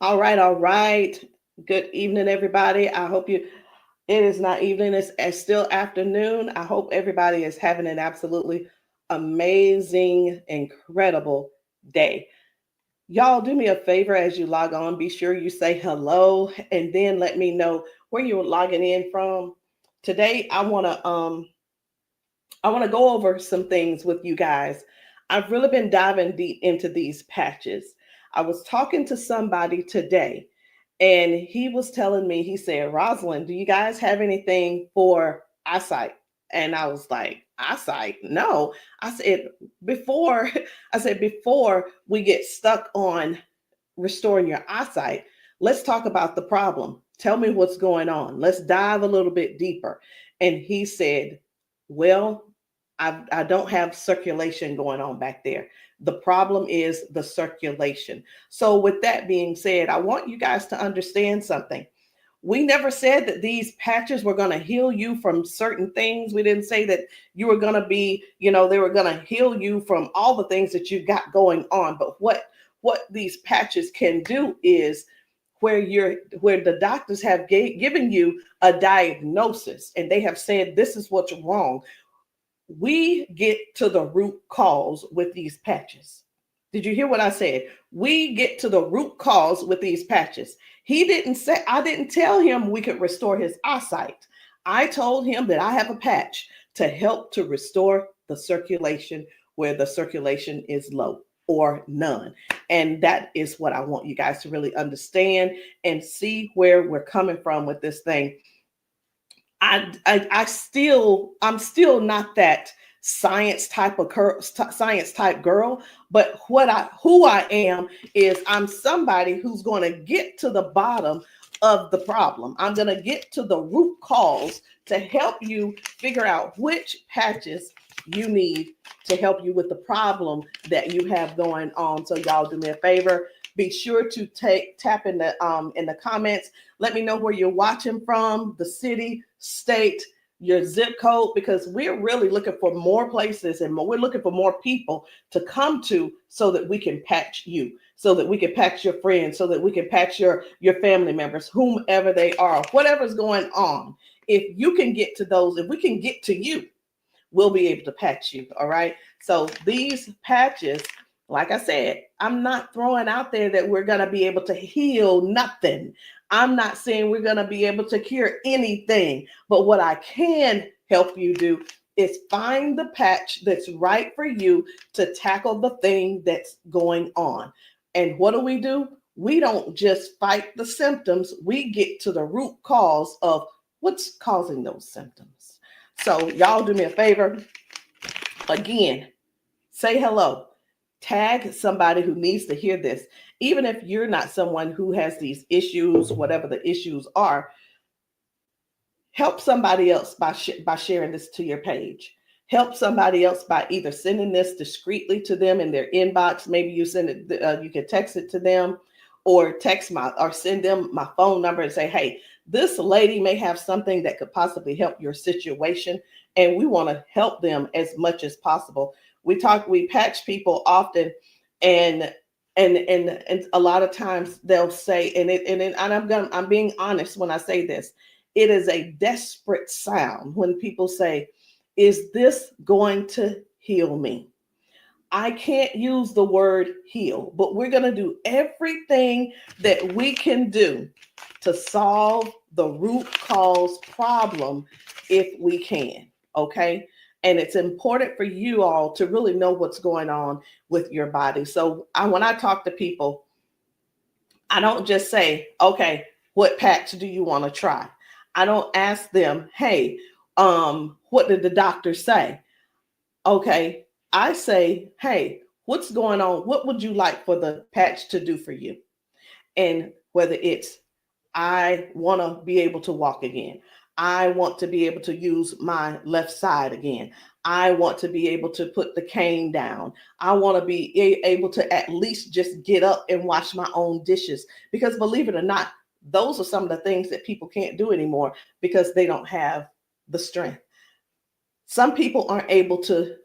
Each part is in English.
All right, all right. Good evening, everybody. I hope it is not evening, it's still afternoon. I hope everybody is having an absolutely amazing, incredible day. Y'all, do me a favor as you log on. Be sure you say hello and then let me know where you're logging in from. Today, I want to go over some things with you guys. I've really been diving deep into these patches. I was talking to somebody today, and he was telling me, he said, Rosalind, do you guys have anything for eyesight? And I was like, eyesight? No. I said, before, before we get stuck on restoring your eyesight, let's talk about the problem. Tell me what's going on. Let's dive a little bit deeper. And he said, well, I don't have circulation going on back there. The problem is the circulation. So, with that being said, I want you guys to understand something. We never said that these patches were going to heal you from certain things. We didn't say that you were going to be, they were going to heal you from all the things that you got going on. But what these patches can do is where the doctors have given you a diagnosis and they have said this is what's wrong. We get to the root cause with these patches. Did you hear what I said? We get to the root cause with these patches. He didn't say, I didn't tell him we could restore his eyesight. I told him that I have a patch to help to restore the circulation where the circulation is low or none. And that is what I want you guys to really understand and see where we're coming from with this thing. I'm still not that science type girl, but who I am is I'm somebody who's going to get to the bottom of the problem. I'm going to get to the root cause to help you figure out which patches you need to help you with the problem that you have going on. So y'all do me a favor, be sure to tap in the comments. Let me know where you're watching from, the city, state, your zip code, because we're really looking for more places and we're looking for more people to come to so that we can patch you, so that we can patch your friends, so that we can patch your family members, whomever they are, whatever's going on. If you can get to those, if we can get to you, we'll be able to patch you. All right. So these patches, like I said, I'm not throwing out there that we're going to be able to heal nothing. I'm not saying we're going to be able to cure anything. But what I can help you do is find the patch that's right for you to tackle the thing that's going on. And what do? We don't just fight the symptoms, we get to the root cause of what's causing those symptoms. So, y'all do me a favor. Again, say hello. Tag somebody who needs to hear this. Even if you're not someone who has these issues, whatever the issues are, help somebody else by sharing this to your page. Help somebody else by either sending this discreetly to them in their inbox. Maybe you send it, you can text it to them, or send them my phone number and say, hey, this lady may have something that could possibly help your situation, and we want to help them as much as possible. We patch people often, and and a lot of times they'll say, I'm being honest when I say this, it is a desperate sound when people say, is this going to heal me? I can't use the word heal, but we're going to do everything that we can do to solve the root cause problem if we can. Okay. And it's important for you all to really know what's going on with your body. So when I talk to people, I don't just say, okay, what patch do you want to try? I don't ask them, hey, what did the doctor say? Okay, I say, hey, what's going on? What would you like for the patch to do for you? And whether it's, I want to be able to walk again. I want to be able to use my left side again. I want to be able to put the cane down. I want to be able to at least just get up and wash my own dishes. Because believe it or not, those are some of the things that people can't do anymore because they don't have the strength. Some people aren't able to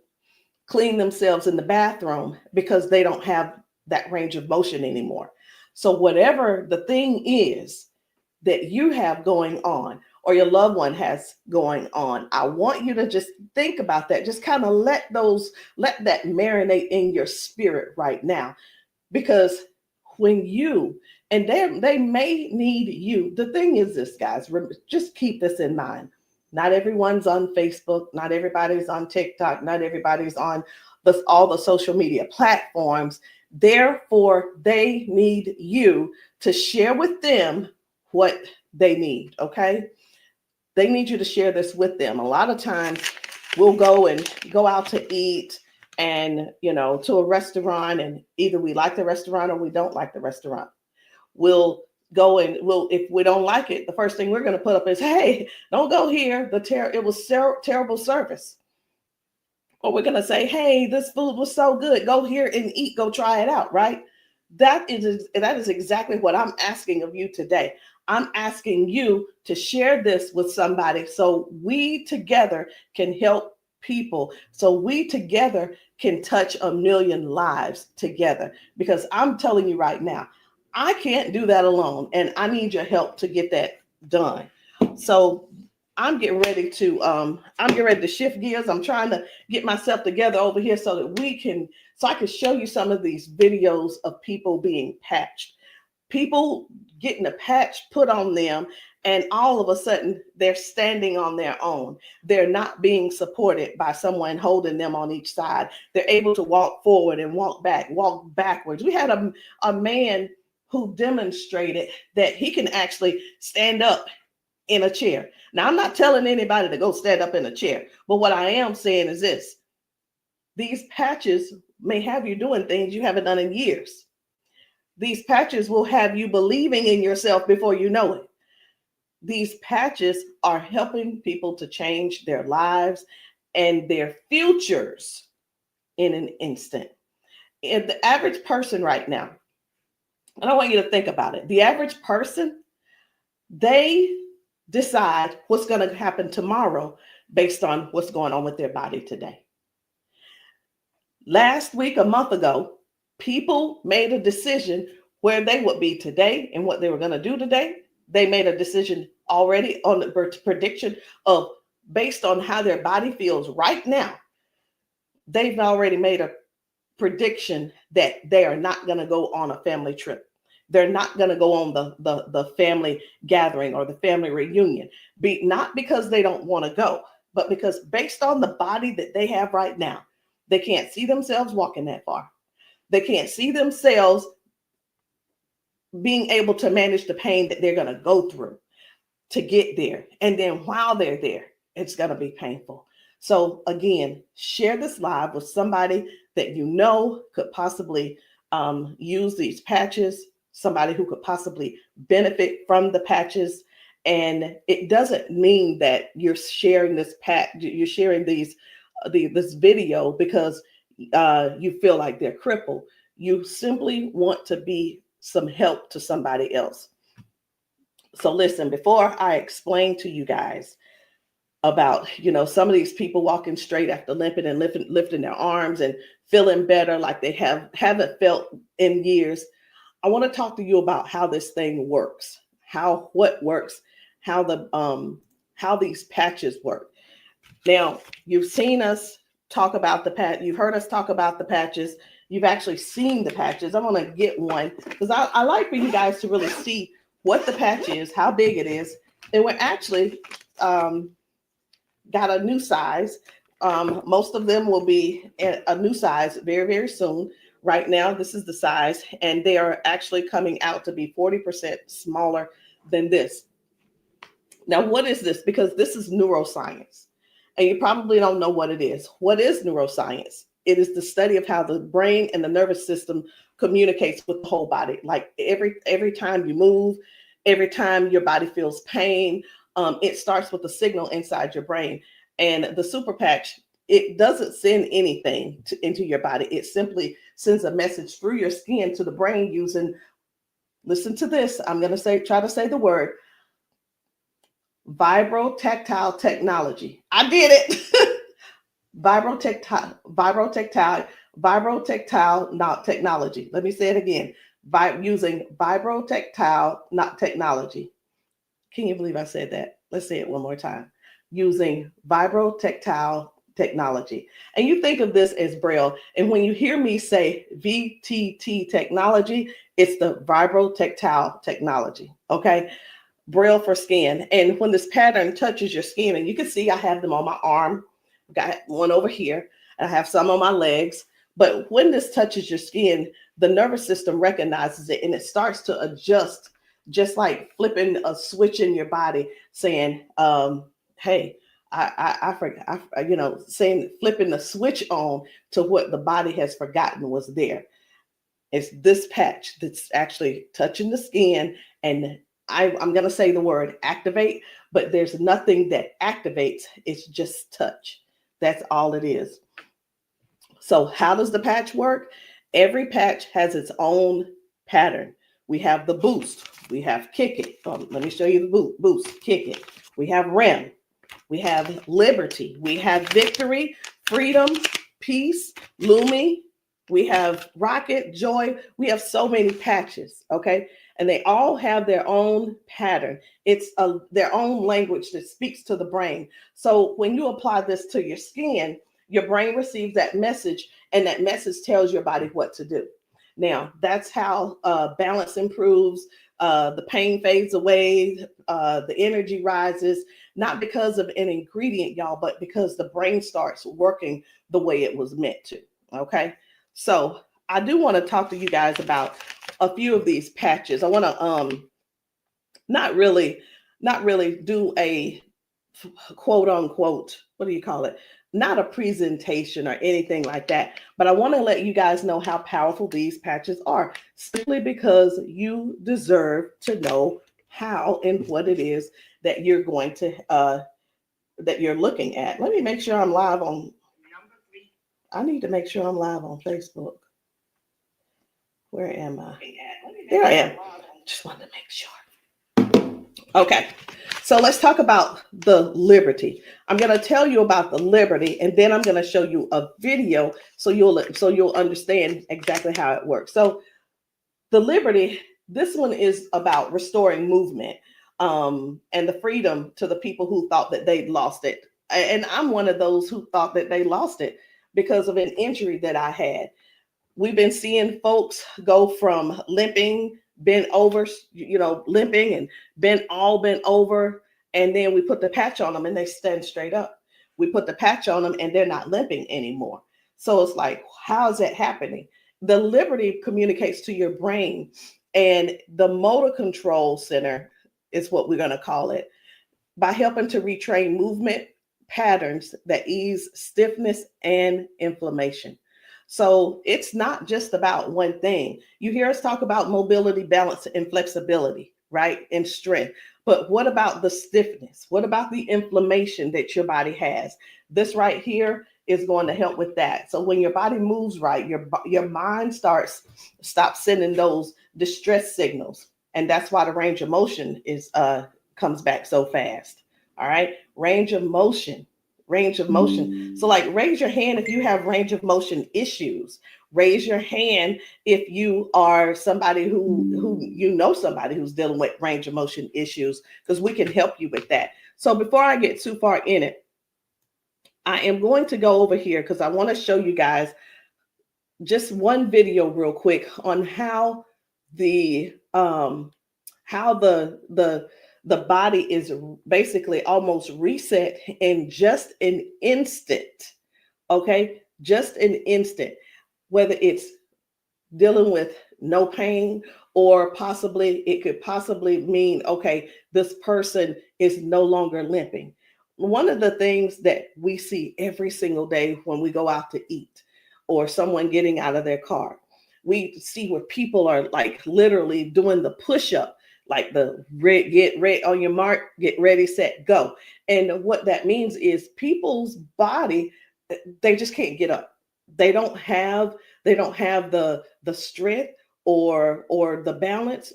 clean themselves in the bathroom because they don't have that range of motion anymore. So whatever the thing is that you have going on or your loved one has going on, I want you to just think about that. Just kind of let that marinate in your spirit right now. Because when you, and they may need you. The thing is this, guys, just keep this in mind. Not everyone's on Facebook, not everybody's on TikTok, not everybody's on all the social media platforms. Therefore, they need you to share with them what they need, okay? They need you to share this with them. A lot of times we'll go out to eat and, to a restaurant, and either we like the restaurant or we don't like the restaurant. We'll go and if we don't like it, the first thing we're going to put up is, hey, don't go here. It was terrible service. Or we're going to say, hey, this food was so good. Go here and eat. Go try it out, right? That is exactly what I'm asking of you today. I'm asking you to share this with somebody so we together can help people, so we together can touch 1 million lives together. Because I'm telling you right now, I can't do that alone, and I need your help to get that done. So I'm getting ready to shift gears. I'm trying to get myself together over here so that I can show you some of these videos of people being patched, people getting a patch put on them, and all of a sudden they're standing on their own. They're not being supported by someone holding them on each side. They're able to walk forward and walk backwards. We had a man who demonstrated that he can actually stand up in a chair. Now, I'm not telling anybody to go stand up in a chair, but what I am saying is this: these patches may have you doing things you haven't done in years. These patches will have you believing in yourself before you know it. These patches are helping people to change their lives and their futures in an instant. And the average person right now, and I want you to think about it. The average person, they decide what's going to happen tomorrow based on what's going on with their body today. Last week, a month ago, people made a decision where they would be today and what they were going to do today. They made a decision already on the prediction of based on how their body feels right now. They've already made a prediction that they are not going to go on a family trip. They're not going to go on the family gathering or the family reunion. Not because they don't want to go, but because based on the body that they have right now, they can't see themselves walking that far. They can't see themselves being able to manage the pain that they're going to go through to get there. And then while they're there, it's going to be painful. So again, share this live with somebody that you know could possibly use these patches, somebody who could possibly benefit from the patches. And it doesn't mean that you're sharing this you're sharing this video because you feel like they're crippled. You simply want to be some help to somebody else. So listen, before I explain to you guys about, some of these people walking straight after limping and lifting their arms and feeling better like they haven't felt in years, I want to talk to you about how this thing works, what works, how these patches work. Now, you've seen us talk about you've heard us talk about the patches. You've actually seen the patches. I'm going to get one because I like for you guys to really see what the patch is, how big it is. And we're actually got a new size. Most of them will be a new size very, very soon. Right now, this is the size, and they are actually coming out to be 40% smaller than this. Now, what is this? Because this is neuroscience, and you probably don't know what it is. What is neuroscience? It is the study of how the brain and the nervous system communicates with the whole body. Like every time you move, every time your body feels pain, it starts with a signal inside your brain. And the super patch, it doesn't send anything into your body. It simply sends a message through your skin to the brain using, listen to this, I'm going to try to say the word, vibrotactile technology. I did it. Vibrotactile technology. Let me say it again. using vibrotactile not technology. Can you believe I said that? Let's say it one more time. Using vibrotactile technology. And you think of this as Braille. And when you hear me say VTT technology, it's the vibrotactile technology. Okay. Braille for skin. And when this pattern touches your skin, and you can see I have them on my arm, got one over here, and I have some on my legs. But when this touches your skin, the nervous system recognizes it and it starts to adjust, just like flipping a switch in your body, saying, hey, I forgot, saying, flipping the switch on to what the body has forgotten was there. It's this patch that's actually touching the skin, and I'm going to say the word activate, but there's nothing that activates. It's just touch. That's all it is. So how does the patch work? Every patch has its own pattern. We have the boost. We have kick it. Let me show you the boost, kick it. We have REM. We have liberty. We have victory, freedom, peace, Lumi. We have rocket, joy. We have so many patches, okay? And they all have their own pattern. It's their own language that speaks to the brain. So when you apply this to your skin, your brain receives that message, and that message tells your body what to do. Now, that's how balance improves, the pain fades away, the energy rises, not because of an ingredient, y'all, but because the brain starts working the way it was meant to, okay? So I do want to talk to you guys about a few of these patches. I want to not really do a quote unquote, what do you call it? Not a presentation or anything like that, but I want to let you guys know how powerful these patches are, simply because you deserve to know how and what it is that you're going to that you're looking at. Let me make sure I'm live on. I need to make sure I'm live on Facebook. Where am I? There I am. Just wanted to make sure. Okay. So let's talk about the liberty. I'm going to tell you about the liberty, and then I'm going to show you a video so you'll understand exactly how it works. So the liberty, this one is about restoring movement and the freedom to the people who thought that they'd lost it. And I'm one of those who thought that they lost it because of an injury that I had. We've been seeing folks go from limping, bent over, limping and bent over. And then we put the patch on them and they stand straight up. We put the patch on them and they're not limping anymore. So it's like, how is that happening? The liberty communicates to your brain, and the motor control center is what we're going to call it, by helping to retrain movement patterns that ease stiffness and inflammation. So it's not just about one thing. You hear us talk about mobility, balance, and flexibility, right? And strength. But what about the stiffness? What about the inflammation that your body has? This right here is going to help with that. So when your body moves right, your mind stops sending those distress signals. And that's why the range of motion comes back so fast. All right. Range of motion. So like, raise your hand if you have range of motion issues. Raise your hand if you are somebody who somebody who's dealing with range of motion issues, because we can help you with that. So before I get too far in it, I am going to go over here because I want to show you guys just one video real quick on how the body is basically almost reset in just an instant. Okay, just an instant. Whether it's dealing with no pain, or it could possibly mean, okay, this person is no longer limping. One of the things that we see every single day when we go out to eat, or someone getting out of their car, we see where people are like literally doing the push-up, like the get ready on your mark, get ready, set, go. And what that means is people's body, they just can't get up. They don't have the strength or the balance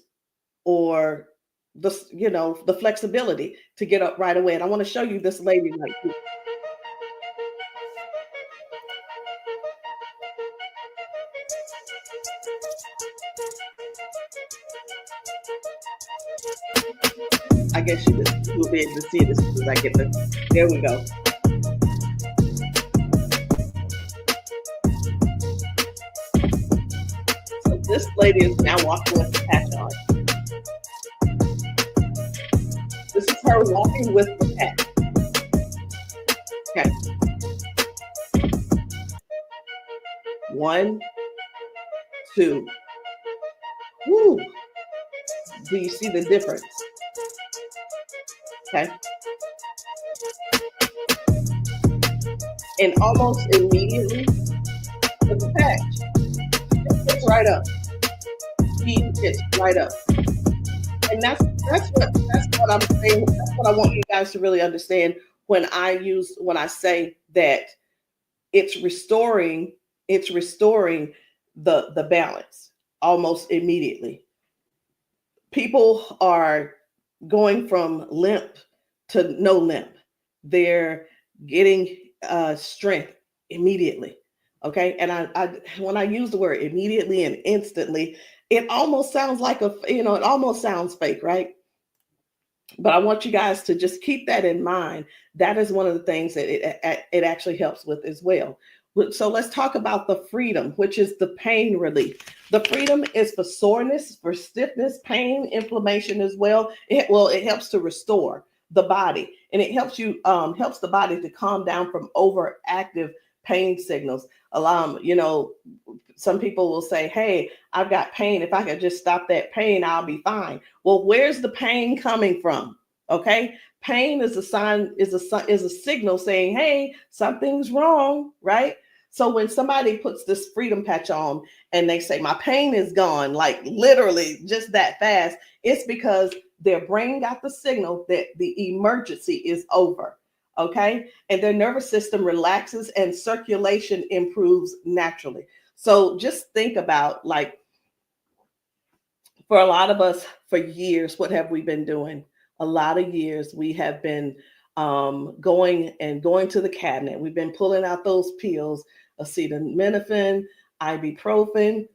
or the flexibility to get up right away. And I want to show you this lady right here. I guess you will be able to see it as soon as I get the. There we go. So this lady is now walking with the patch on. This is her walking with the patch. Okay. 1, 2. Woo. Do you see the difference? Okay. And almost immediately, with the patch, it gets right up. He gets right up. And that's what I'm saying. That's what I want you guys to really understand when I say that it's restoring the balance almost immediately. People are going from limp to no limp. They're getting strength immediately. Okay. And I when I use the word immediately and instantly, it almost sounds like it almost sounds fake, right? But I want you guys to just keep that in mind. That is one of the things that it actually helps with as well. So let's talk about the freedom, which is the pain relief. The freedom is for soreness, for stiffness, pain, inflammation as well. It helps to restore the body, and it helps the body to calm down from overactive pain signals. Some people will say, "Hey, I've got pain. If I could just stop that pain, I'll be fine." Well, where's the pain coming from? Okay, pain is a sign, is a signal saying, "Hey, something's wrong," right? So when somebody puts this freedom patch on and they say, "My pain is gone," like literally just that fast, it's because their brain got the signal that the emergency is over. Okay, and their nervous system relaxes and circulation improves naturally. So just think about, like, for a lot of us, for years, what have we been doing? A lot of years we have been going to the cabinet. We've been pulling out those pills, acetaminophen, ibuprofen,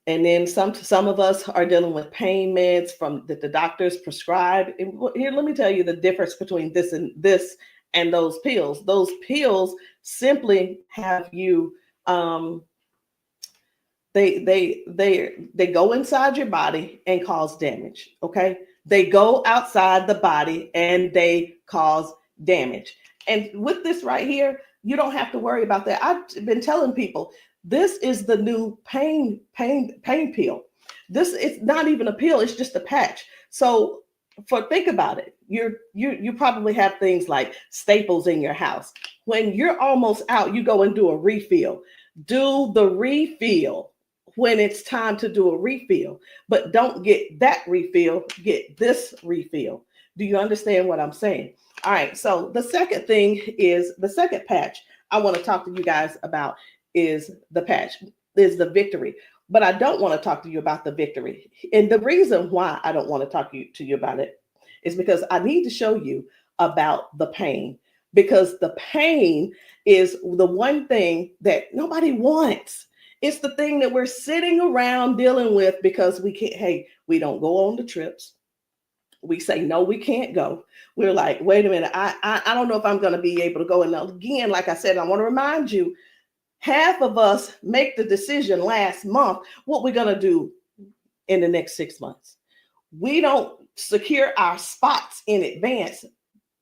and then some of us are dealing with pain meds from that the doctors prescribe. And here, let me tell you the difference between this and those pills. Those pills simply have you they go inside your body and cause damage. Okay, they go outside the body and they cause damage. And with this right here, you don't have to worry about that. I've been telling people this is the new pain pill. This is not even a pill; it's just a patch. So, think about it. You probably have things like staples in your house. When you're almost out, you go and do a refill. Do the refill when it's time to do a refill, but don't get that refill, get this refill. Do you understand what I'm saying? All right, so the second patch I want to talk to you guys about is the victory. But I don't want to talk to you about the victory. And the reason why I don't want to talk to you about it is because I need to show you about the pain, because the pain is the one thing that nobody wants. It's the thing that we're sitting around dealing with because we can't, hey, we don't go on the trips. We say, no, we can't go. We're like, wait a minute, I don't know if I'm going to be able to go. And again, like I said, I want to remind you, half of us make the decision last month what we're going to do in the next 6 months. We don't secure our spots in advance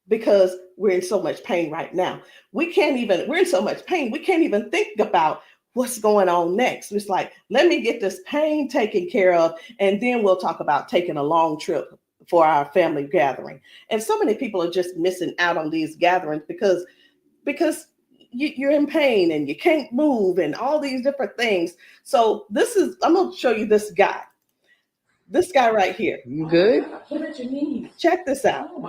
because we're in so much pain right now. We're in so much pain, we can't even think about what's going on next. It's like, let me get this pain taken care of, and then we'll talk about taking a long trip for our family gathering. And so many people are just missing out on these gatherings because you're in pain and you can't move and all these different things. So I'm going to show you this guy right here. You good? What about your knees? Check this out. Oh,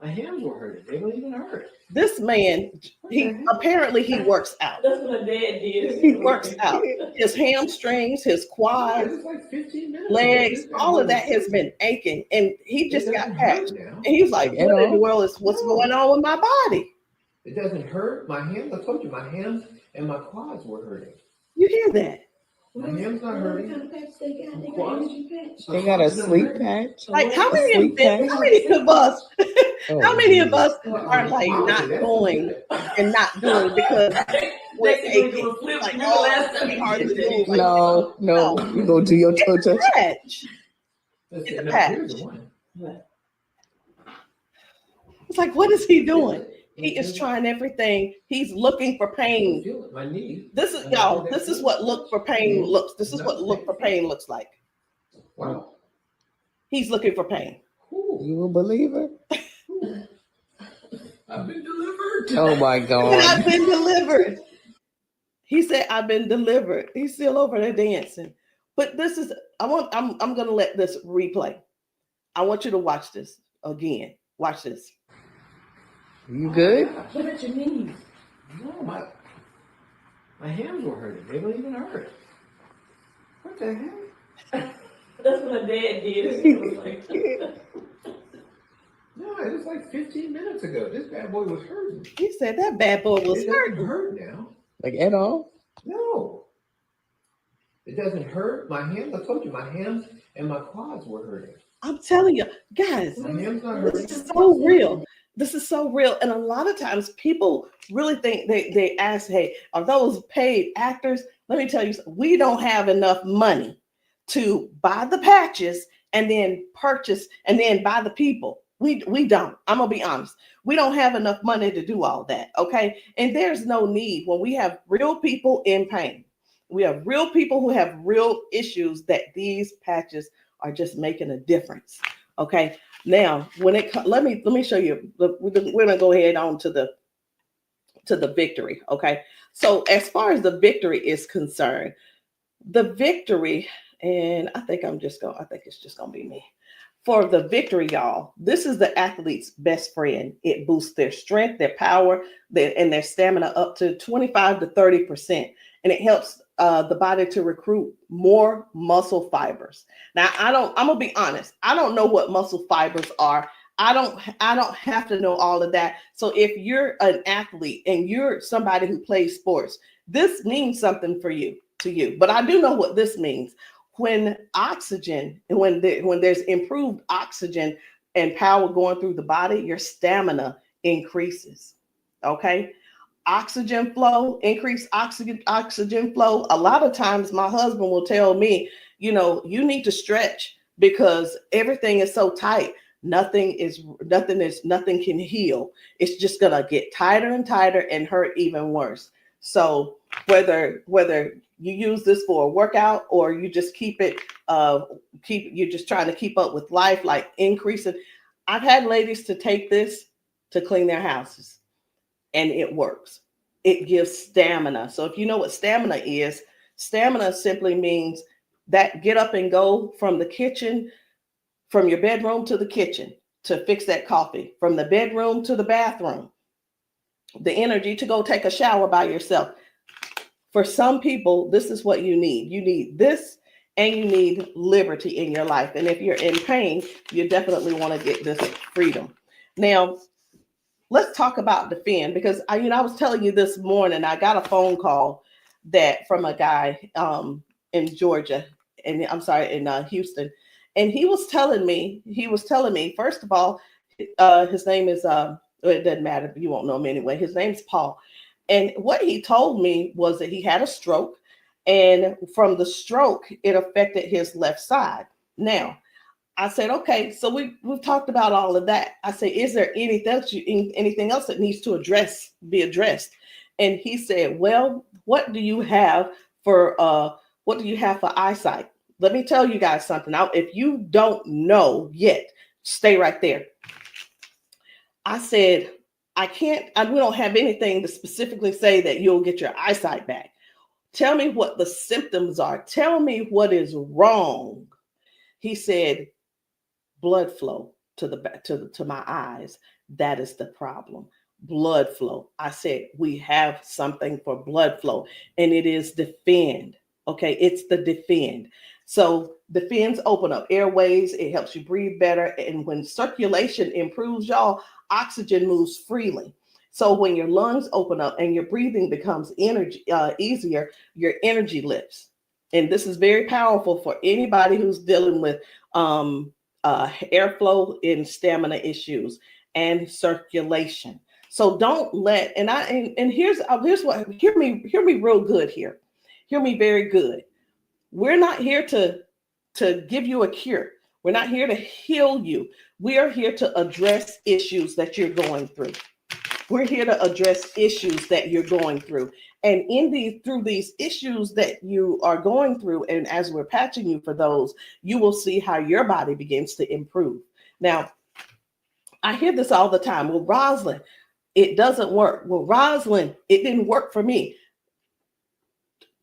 my hands were hurting. They don't even hurt. This man, he works out. That's what my dad did. He works out. His hamstrings, his quads, like 15 minutes legs, all of that has been aching. And he just got patched. And he was like, what in the world is what's going on with my body? It doesn't hurt. My hands, I told you, my hands and my quads were hurting. You hear that? My hand's not hurting. What kind of patch they got? They got Quads. energy patch. They got a sleep patch. Like how A many sleep patch. how many of us Oh, how many of us Well, are like not that's going good. and not doing because we're Next thing aching? you flip, Like, you oh, last it's time be you hard to did move. that. Like, No, no. you go do your toe touch. Patch. Let's It's see, a now, patch. here's the one. It's like, what is he doing? Feel it. He is trying everything. He's looking for pain. Feel it. My knee. This is y'all. This is what look for pain looks. This is what look for pain looks like. Wow. He's looking for pain. Ooh, You a believer? I've been delivered. Oh my And God. I've been delivered. He said, "I've been delivered." He's still over there dancing. But this is. I'm gonna let this replay. I want you to watch this again. Watch this. You good? What about your knees? No, my hands were hurting. They don't even hurt. What the heck? That's what my dad did. He was like, No, it was like 15 minutes ago. This bad boy was hurting. He said that bad boy was It doesn't hurting. hurt now. Like at all? No. It doesn't hurt. My hands, I told you, my hands and my quads were hurting. I'm telling you, guys, My hands not hurting. this is so real. This is so real. And a lot of times people really think they ask, hey, are those paid actors? Let me tell you, we don't have enough money to buy the patches and then purchase and then buy the people. We don't. I'm gonna be honest. We don't have enough money to do all that. Okay. And there's no need when we have real people in pain. We have real people who have real issues that these patches are just making a difference. Okay. Now, when it let me show you. We're gonna go ahead on to the victory. Okay. So as far as the victory is concerned, the victory, and I think it's just gonna be me. For the victory, y'all, this is the athlete's best friend. It boosts their strength, their power, and their stamina up to 25 to 30%. And it helps the body to recruit more muscle fibers. Now, I'm gonna be honest. I don't know what muscle fibers are. I don't have to know all of that. So if you're an athlete and you're somebody who plays sports, this means something to you. But I do know what this means. When oxygen, when there's improved oxygen and power going through the body, your stamina increases. Okay. Oxygen flow, increased oxygen flow. A lot of times my husband will tell me, you need to stretch because everything is so tight. Nothing can heal. It's just gonna get tighter and tighter and hurt even worse. So whether you use this for a workout or you just you're just trying to keep up with life, like increasing. I've had ladies to take this to clean their houses and it works. It gives stamina. So if you know what stamina is, stamina simply means that get up and go from the kitchen, from your bedroom to the kitchen to fix that coffee, from the bedroom to the bathroom, the energy to go take a shower by yourself. For some people, this is what you need. You need this and you need liberty in your life. And if you're in pain, you definitely want to get this freedom. Now, let's talk about defend, because I was telling you this morning, I got a phone call from a guy in Georgia, and I'm sorry, in Houston. And he was telling me, first of all, his name is, it doesn't matter, you won't know him anyway. His name's Paul. And what he told me was that he had a stroke, and from the stroke, it affected his left side. Now, I said, okay, so we've talked about all of that. I said, is there anything else that needs to be addressed? And he said, well, what do you have for eyesight? Let me tell you guys something. Now, if you don't know yet, stay right there. I said, we don't have anything to specifically say that you'll get your eyesight back. Tell me what the symptoms are. Tell me what is wrong. He said, blood flow to my eyes. That is the problem. Blood flow. I said, we have something for blood flow, and it is defend. Okay, it's the defend. So defends open up airways. It helps you breathe better. And when circulation improves, y'all, oxygen moves freely. So when your lungs open up and your breathing becomes easier, your energy lifts. and this is very powerful for anybody who's dealing with airflow and stamina issues and circulation. So don't let, and here's what, hear me real good here. Hear me very good. We're not here to give you a cure. We're not here to heal you. We are here to address issues that you're going through. We're here to address issues that you're going through. And through these issues that you are going through, and as we're patching you for those, you will see how your body begins to improve. Now, I hear this all the time. Well, Rosalind, it doesn't work. Well, Rosalind, it didn't work for me.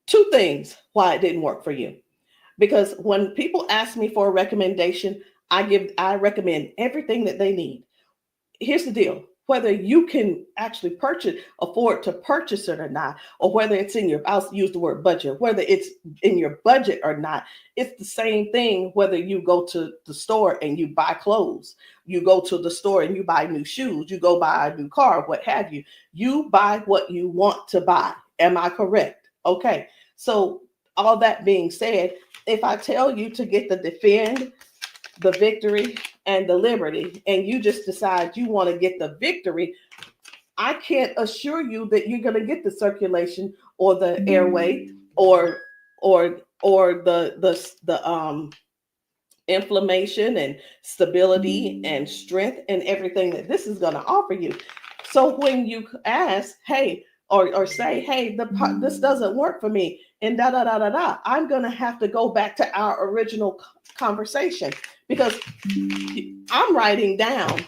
Two things why it didn't work for you. Because when people ask me for a recommendation, I recommend everything that they need. Here's the deal. Whether you can actually afford to purchase it or not, or whether it's I'll use the word budget, whether it's in your budget or not, it's the same thing whether you go to the store and you buy clothes, you go to the store and you buy new shoes, you go buy a new car, what have you. You buy what you want to buy. Am I correct? Okay. So all that being said, if I tell you to get the Defend, the Victory, and the Liberty, and you just decide you want to get the Victory, I can't assure you that you're going to get the circulation or the airway or the inflammation and stability and strength and everything that this is going to offer you. So when you ask, hey, or say, hey, this doesn't work for me, and I'm going to have to go back to our original conversation, because I'm writing down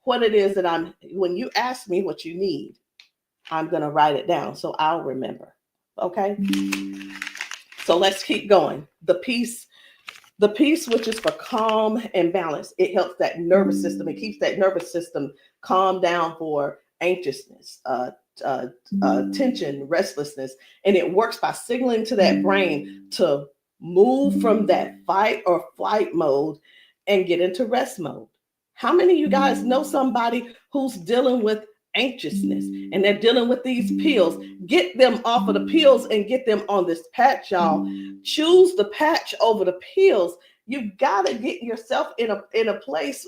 what it is that when you ask me what you need, I'm going to write it down so I'll remember. Okay. So let's keep going. The peace, which is for calm and balance. It helps that nervous system. It keeps that nervous system calm down for anxiousness, tension, restlessness. And it works by signaling to that brain to move from that fight or flight mode and get into rest mode. How many of you guys know somebody who's dealing with anxiousness and they're dealing with these pills? Get them off of the pills and get them on this patch, y'all. Choose the patch over the pills. You got to get yourself in a place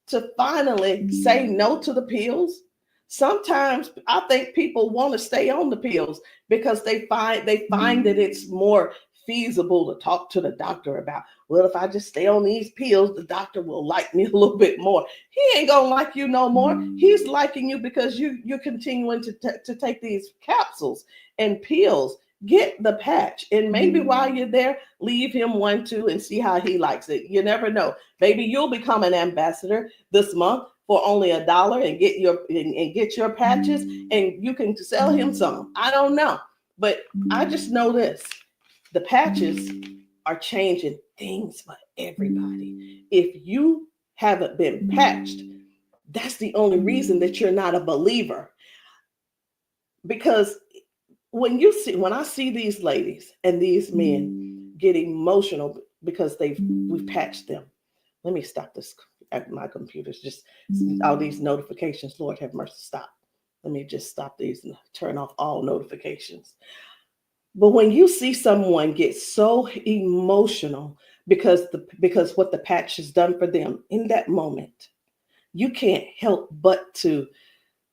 to finally say no to the pills. Sometimes I think people want to stay on the pills because they find that it's more feasible to talk to the doctor about, well, if I just stay on these pills, the doctor will like me a little bit more. He ain't gonna like you no more. He's liking you because you're continuing to take these capsules and pills. Get the patch, and maybe while you're there, leave him one too and see how he likes it. You never know. Maybe you'll become an ambassador this month for only $1 and get your patches, and you can sell him some. I don't know, but I just know this. The patches are changing things for everybody. If you haven't been patched, that's the only reason that you're not a believer. Because when I see these ladies and these men get emotional because we've patched them. Let me stop this. My computer's just all these notifications. Lord have mercy, stop. Let me just stop these and turn off all notifications. But when you see someone get so emotional because what the patch has done for them in that moment, you can't help but to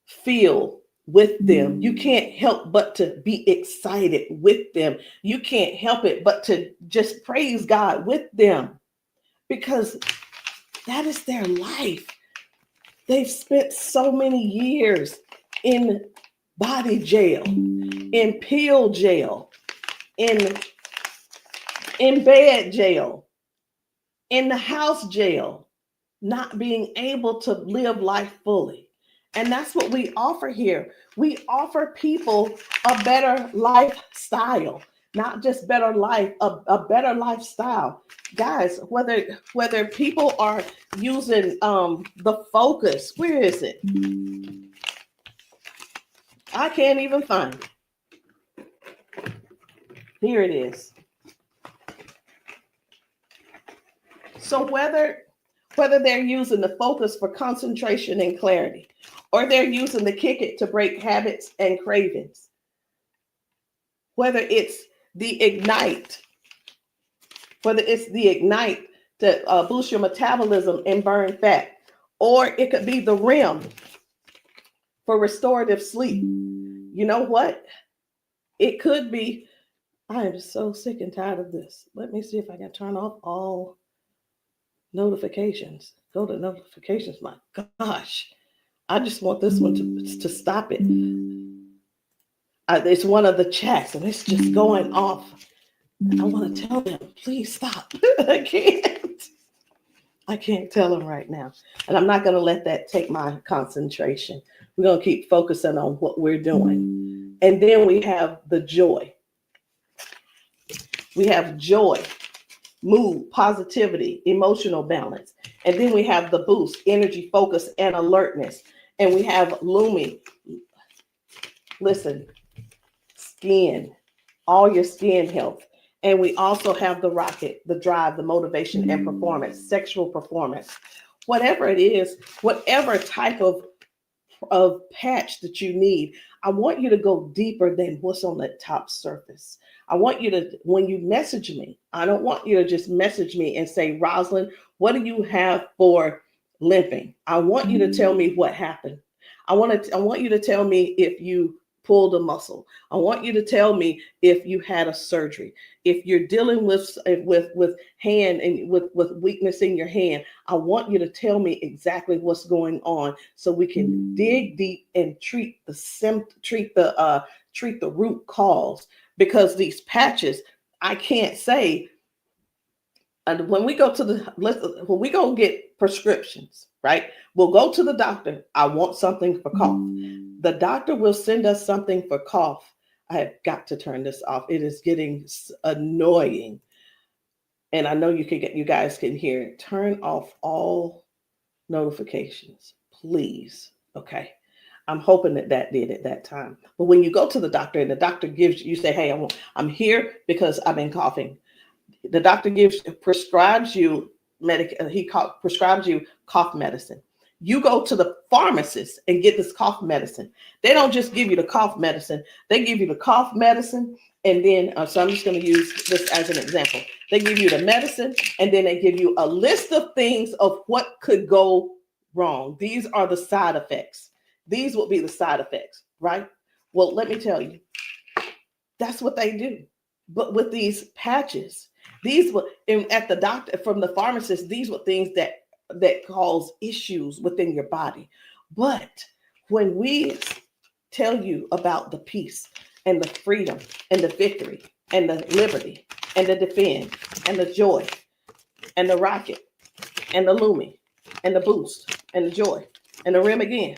feel with them. You can't help but to be excited with them. You can't help it but to just praise God with them, because that is their life. They've spent so many years in body jail, in pill jail, in bed jail, in the house jail, not being able to live life fully. And that's what we offer here. We offer people a better lifestyle, not just better life, a better lifestyle. Guys, whether people are using the Focus, where is it? I can't even find it. Here it is. So whether they're using the Focus for concentration and clarity, or they're using the Kick It to break habits and cravings, whether it's the Ignite. It's the Ignite to boost your metabolism and burn fat. Or it could be the REM for restorative sleep. You know what? It could be, I am so sick and tired of this. Let me see if I can turn off all notifications. Go to notifications. My gosh. I just want this one to stop it. It's one of the chats and it's just going off. I want to tell them, please stop. I can't tell them right now. And I'm not going to let that take my concentration. We're going to keep focusing on what we're doing. And then we have the joy. We have joy, mood, positivity, emotional balance. And then we have the boost, energy, focus, and alertness. And we have Lumi. Listen, skin, all your skin health. And we also have the rocket, the drive, the motivation and performance, sexual performance. Whatever it is, whatever type of patch that you need, I want you to go deeper than what's on the top surface. I want you to, when you message me, I don't want you to just message me and say, Rosalind, what do you have for limping? I want you to tell me what happened. I want you to tell me if you pulled a muscle. I want you to tell me if you had a surgery. If you're dealing with hand and with weakness in your hand, I want you to tell me exactly what's going on so we can dig deep and treat the root cause. Because these patches, I can't say. And when we go get prescriptions, right? We'll go to the doctor. I want something for cough. The doctor will send us something for cough. I have got to turn this off. It is getting annoying. And I know you guys can hear it. Turn off all notifications, please. Okay. I'm hoping that did at that time. But when you go to the doctor and the doctor gives you say, hey, I'm here because I've been coughing. The doctor prescribes you prescribes you cough medicine. You go to the pharmacist and get this cough medicine. They don't just give you the cough medicine. They give you the cough medicine. And then, so I'm just going to use this as an example. They give you the medicine and then they give you a list of things of what could go wrong. These are the side effects. These will be the side effects, right? Well, let me tell you, that's what they do. But with these patches, at the doctor, from the pharmacist, these were things that cause issues within your body. But when we tell you about the peace and the freedom and the victory and the liberty and the defend and the joy and the rocket and the Lumi and the boost and the joy and the REM again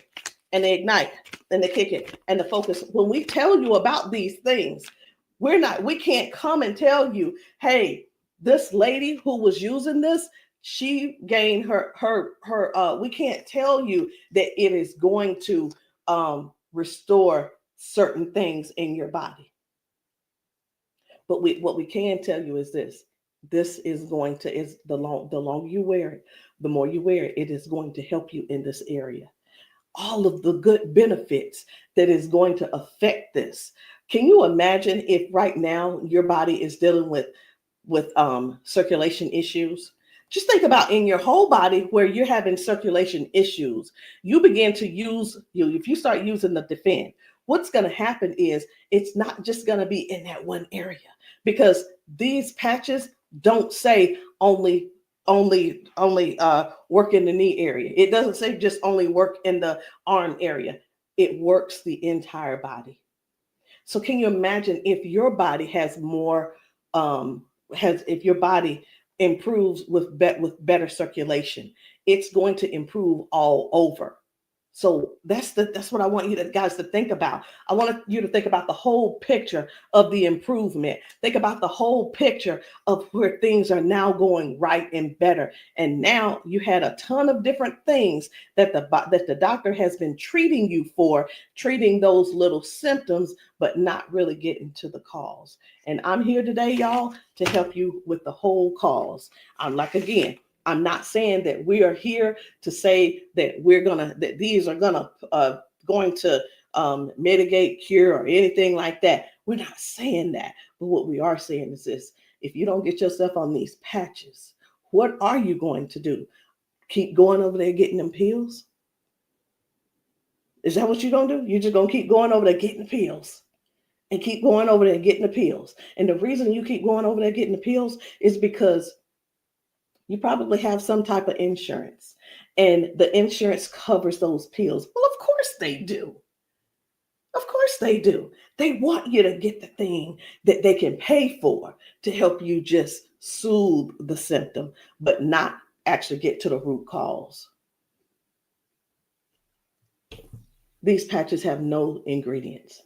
and the ignite and the kick it and the focus, when we tell you about these things, we can't come and tell you, hey, this lady who was using this, she gained we can't tell you that it is going to restore certain things in your body. But what we can tell you is this is going to, the longer you wear it, the more you wear it, it is going to help you in this area. All of the good benefits that is going to affect this. Can you imagine if right now your body is dealing with circulation issues? Just think about in your whole body where you're having circulation issues. You begin to if you start using the defend, what's going to happen is it's not just going to be in that one area, because these patches don't say only work in the knee area. It doesn't say just only work in the arm area. It works the entire body. So can you imagine if your body has more, if your body improves with better circulation, it's going to improve all over. So that's what I want you guys to think about. I want you to think about the whole picture of the improvement. Think about the whole picture of where things are now going right and better. And now you had a ton of different things that the doctor has been treating you for, treating those little symptoms, but not really getting to the cause. And I'm here today, y'all, to help you with the whole cause. I'm not saying that we are here to say that these are going to mitigate, cure, or anything like that. We're not saying that. But what we are saying is this: if you don't get yourself on these patches, what are you going to do? Keep going over there getting them pills? Is that what you're going to do? You're just going to keep going over there getting the pills and keep going over there getting the pills. And the reason you keep going over there getting the pills is because you probably have some type of insurance, and the insurance covers those pills. Well, of course they do. Of course they do. They want you to get the thing that they can pay for to help you just soothe the symptom, but not actually get to the root cause. These patches have no ingredients,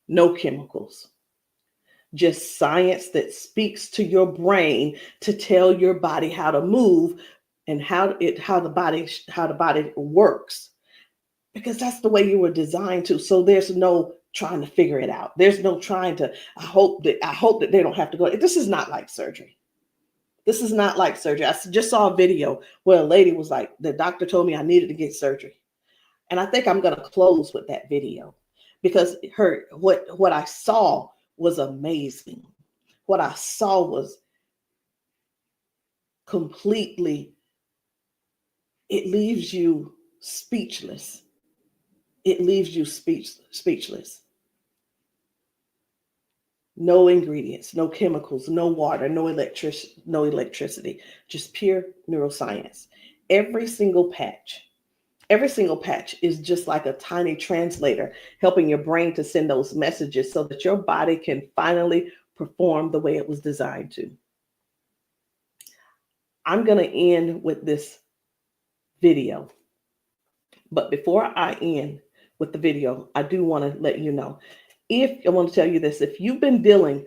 no chemicals, just science that speaks to your brain to tell your body how to move and how the body works, because that's the way you were designed to. So there's no trying to figure it out. There's no trying to, I hope that they don't have to go. This is not like surgery. This is not like surgery. I just saw a video where a lady was like, the doctor told me I needed to get surgery. And I think I'm going to close with that video, because what I saw was amazing. What I saw was completely, it leaves you speechless. It leaves you speechless. No ingredients, no chemicals, no water, no electricity, just pure neuroscience. Every single patch is just like a tiny translator, helping your brain to send those messages so that your body can finally perform the way it was designed to. I'm going to end with this video. But before I end with the video, I do want to let you know, I want to tell you this: if you've been dealing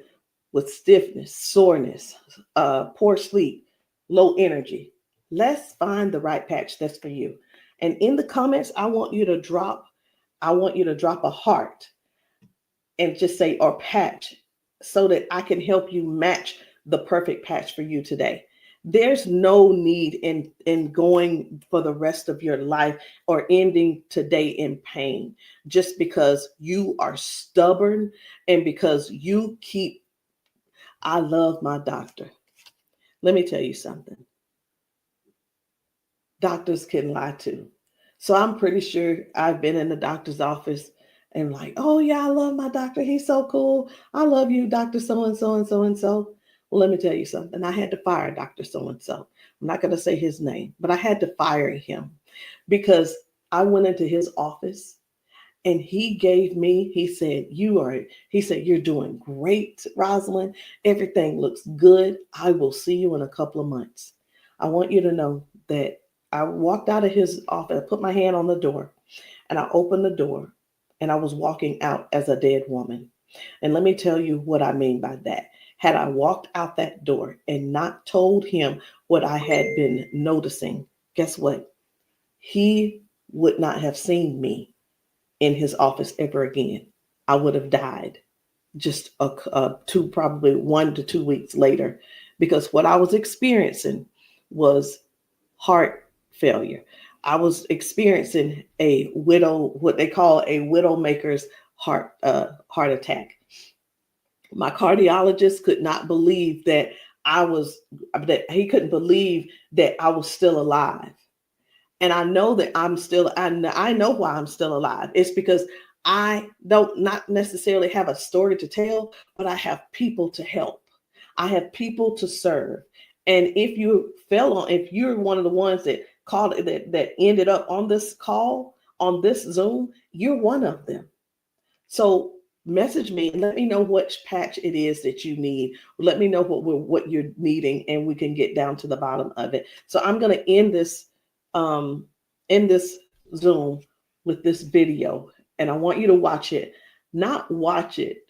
with stiffness, soreness, poor sleep, low energy, let's find the right patch that's for you. And in the comments, I want you to drop a heart and just say, or patch, so that I can help you match the perfect patch for you today. There's no need in going for the rest of your life or ending today in pain just because you are stubborn and because you keep, I love my doctor. Let me tell you something. Doctors can lie too. So I'm pretty sure I've been in the doctor's office and like, oh yeah, I love my doctor. He's so cool. I love you, Dr. So-and-so and so-and-so. Well, let me tell you something. I had to fire Dr. So-and-so. I'm not going to say his name, but I had to fire him because I went into his office and he said, you're doing great, Rosalind. Everything looks good. I will see you in a couple of months. I want you to know that I walked out of his office, I put my hand on the door and I opened the door and I was walking out as a dead woman. And let me tell you what I mean by that. Had I walked out that door and not told him what I had been noticing, guess what? He would not have seen me in his office ever again. I would have died just probably 1 to 2 weeks later, because what I was experiencing was heart failure. I was experiencing what they call a widowmaker's heart attack. My cardiologist could not believe that he couldn't believe that I was still alive. And I know that I know why I'm still alive. It's because I don't not necessarily have a story to tell, but I have people to help. I have people to serve. And if you're one of the ones that called that ended up on this call, on this Zoom, you're one of them. So message me and let me know which patch it is that you need. Let me know what you're needing, and we can get down to the bottom of it. So I'm going to end this Zoom with this video, and I want you to watch it. Not watch it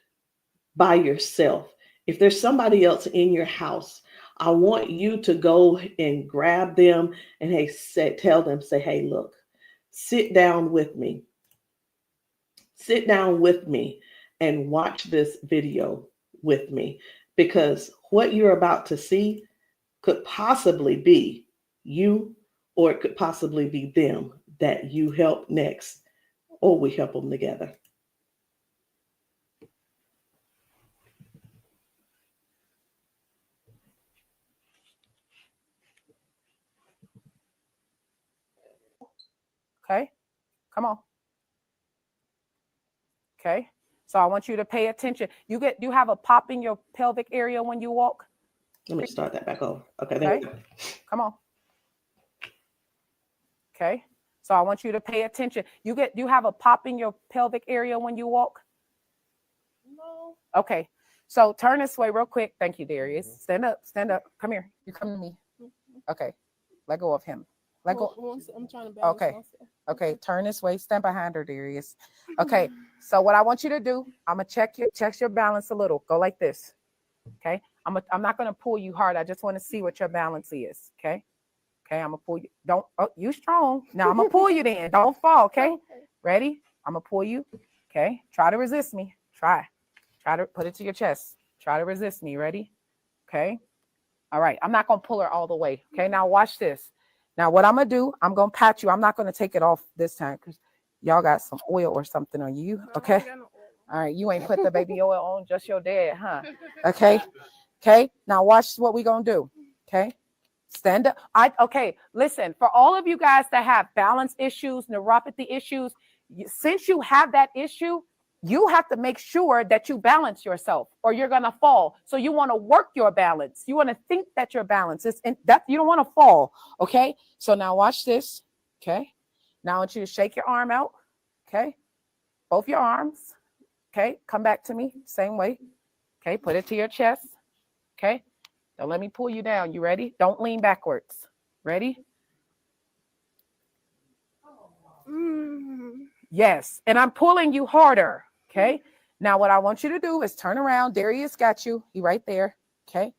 by yourself. If there's somebody else in your house, I want you to go and grab them and tell them, hey, look, sit down with me. Sit down with me and watch this video with me, because what you're about to see could possibly be you, or it could possibly be them that you help next, or we help them together. Okay, come on. Okay, so I want you to pay attention. You have a pop in your pelvic area when you walk. Let me start that back over. Okay, there we go. Come on. Okay, so I want you to pay attention. You have a pop in your pelvic area when you walk. No. Okay, so turn this way real quick. Thank you, Darius. Stand up. Come here. You come to me. Okay, let go of him. Let go. I'm trying to balance Okay. myself. Okay, turn this way. Stand behind her, Darius. Okay, so what I want you to do, I'm gonna check your balance a little. Go like this. Okay, I'm not gonna pull you hard. I just want to see what your balance is. Okay, I'm gonna pull you. You strong. Now I'm gonna pull you. Then don't fall. Okay, ready? I'm gonna pull you. Okay, try to resist me. Try to put it to your chest. Try to resist me. Ready? Okay. All right. I'm not gonna pull her all the way. Okay. Now watch this. Now, what I'm going to do, I'm going to pat you. I'm not going to take it off this time because y'all got some oil or something on you. Okay. All right. You ain't put the baby oil on, just your dad, huh? Okay. Okay. Now, watch what we're going to do. Okay. Stand up. Okay. Listen, for all of you guys that have balance issues, neuropathy issues, since you have that issue, you have to make sure that you balance yourself or you're going to fall. So you want to work your balance. You want to think that your balance is that you don't want to fall. Okay. So now watch this. Okay. Now I want you to shake your arm out. Okay. Both your arms. Okay. Come back to me. Same way. Okay. Put it to your chest. Okay. Don't let me pull you down. You ready? Don't lean backwards. Ready? Yes. And I'm pulling you harder. Okay. Now what I want you to do is turn around. Darius got you. He right there. Okay.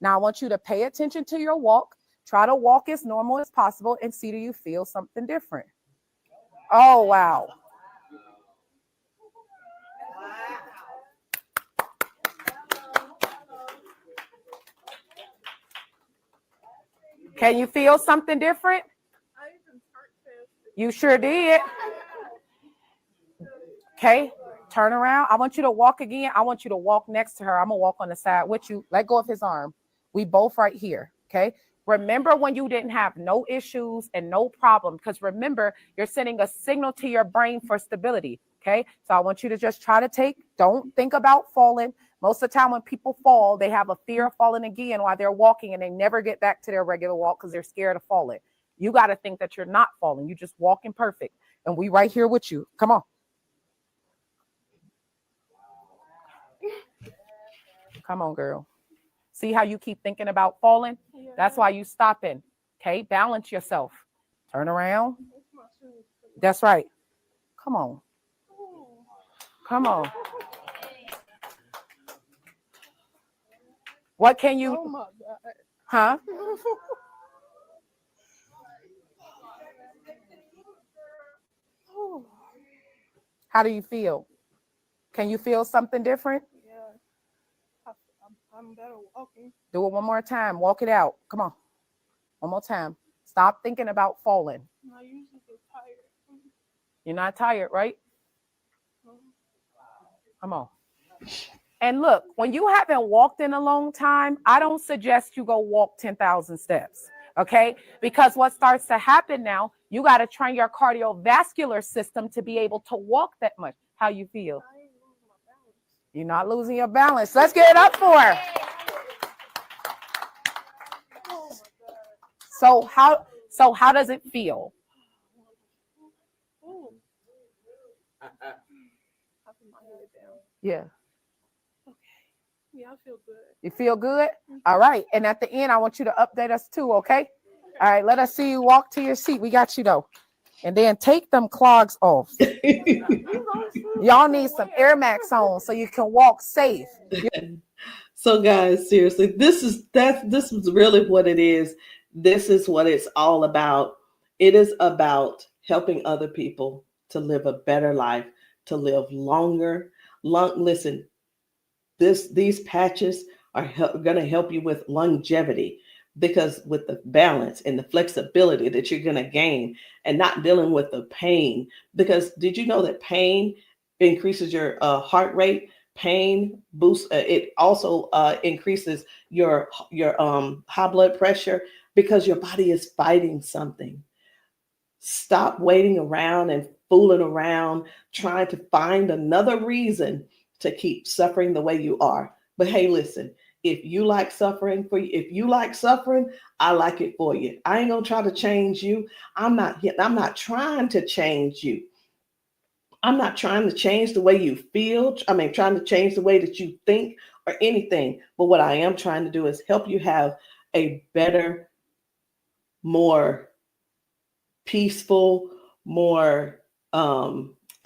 Now I want you to pay attention to your walk. Try to walk as normal as possible and see, do you feel something different? Oh, wow. Can you feel something different? You sure did. Okay. Turn around. I want you to walk again. I want you to walk next to her. I'm going to walk on the side with you. Let go of his arm. We both right here. Okay. Remember when you didn't have no issues and no problem, because remember, you're sending a signal to your brain for stability. Okay. So I want you to just try to don't think about falling. Most of the time when people fall, they have a fear of falling again while they're walking and they never get back to their regular walk because they're scared of falling. You got to think that you're not falling. You just walking perfect. And we right here with you. Come on. Come on, girl. See how you keep thinking about falling? Yeah. That's why you stopping. Okay, balance yourself. Turn around. That's right. Come on. Come on. What can you? Oh my God. Huh? How do you feel? Can you feel something different? I'm better walking. Do it one more time. Walk it out. Come on. One more time. Stop thinking about falling. I usually get tired. You're not tired, right? Come on. And look, when you haven't walked in a long time, I don't suggest you go walk 10,000 steps. Okay? Because what starts to happen now, you got to train your cardiovascular system to be able to walk that much. How you feel? You're not losing your balance. Let's get it up for her. So how does it feel? Yeah. Okay. Yeah, I feel good. You feel good? All right. And at the end, I want you to update us too, okay? All right, let us see you walk to your seat. We got you though. And then take them clogs off. Y'all need some Air Max on so you can walk safe. So guys, seriously, this is really what it is. This is what it's all about. It is about helping other people to live a better life, to live longer. Listen, these patches are going to help you with longevity, because with the balance and the flexibility that you're going to gain and not dealing with the pain. Because did you know that pain increases your heart rate? Pain boosts. It also increases your high blood pressure because your body is fighting something. Stop waiting around and fooling around, trying to find another reason to keep suffering the way you are. But hey, listen, if you like suffering if you like suffering, I like it for you. I ain't gonna try to change you. I'm not trying to change you. I'm not trying to change the way you feel. Trying to change the way that you think or anything. But what I am trying to do is help you have a better, more peaceful, more, I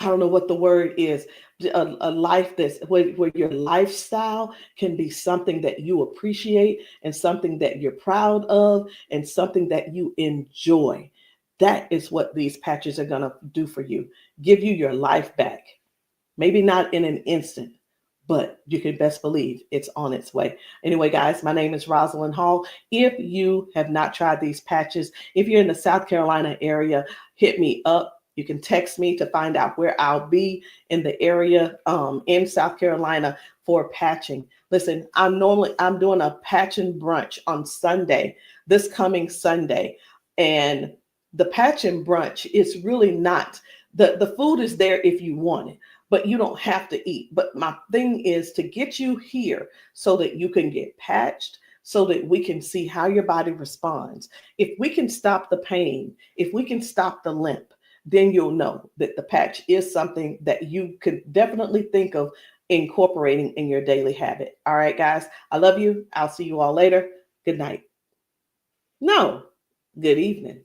don't know what the word is, a life that's where your lifestyle can be something that you appreciate and something that you're proud of and something that you enjoy. That is what these patches are going to do for you. Give you your life back. Maybe not in an instant, but you can best believe it's on its way. Anyway, guys, my name is Rosalind Hall. If you have not tried these patches, if you're in the South Carolina area, hit me up. You can text me to find out where I'll be in the area in South Carolina for patching. Listen, I'm doing a patching brunch on Sunday, this coming Sunday. And the patching brunch is really not, the food is there if you want it, but you don't have to eat. But my thing is to get you here so that you can get patched, so that we can see how your body responds. If we can stop the pain, if we can stop the limp, then you'll know that the patch is something that you could definitely think of incorporating in your daily habit. All right, guys, I love you. I'll see you all later. Good night. No, good evening.